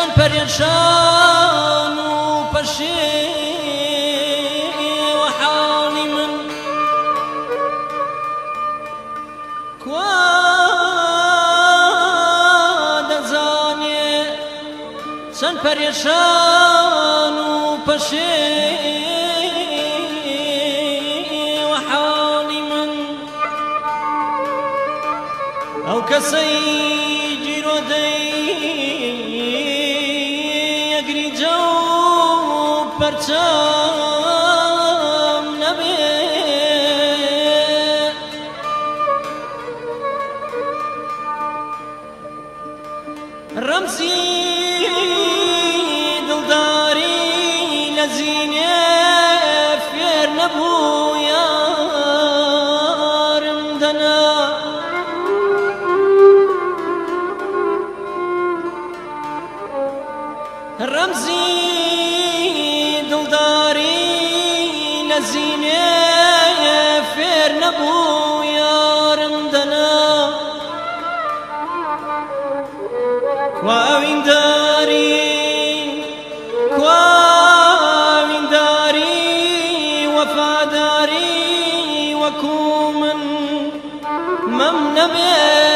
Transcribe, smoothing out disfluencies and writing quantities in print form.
چەند پەریشان و پەشێ و حاڵی من کوا دەزانێ چەند پەریشان و پەشێ و حاڵی من ئەو کەسەی گیرۆدەی پەرچەم نەبێ ڕەمزی دڵداری لە زینێ فێر نەبوو یارم دەنا ڕەمزی زینێ فێر نەبوو یارم دەنا کوا ئاوینداری وەفاداری وەکوو من مەم نەبێ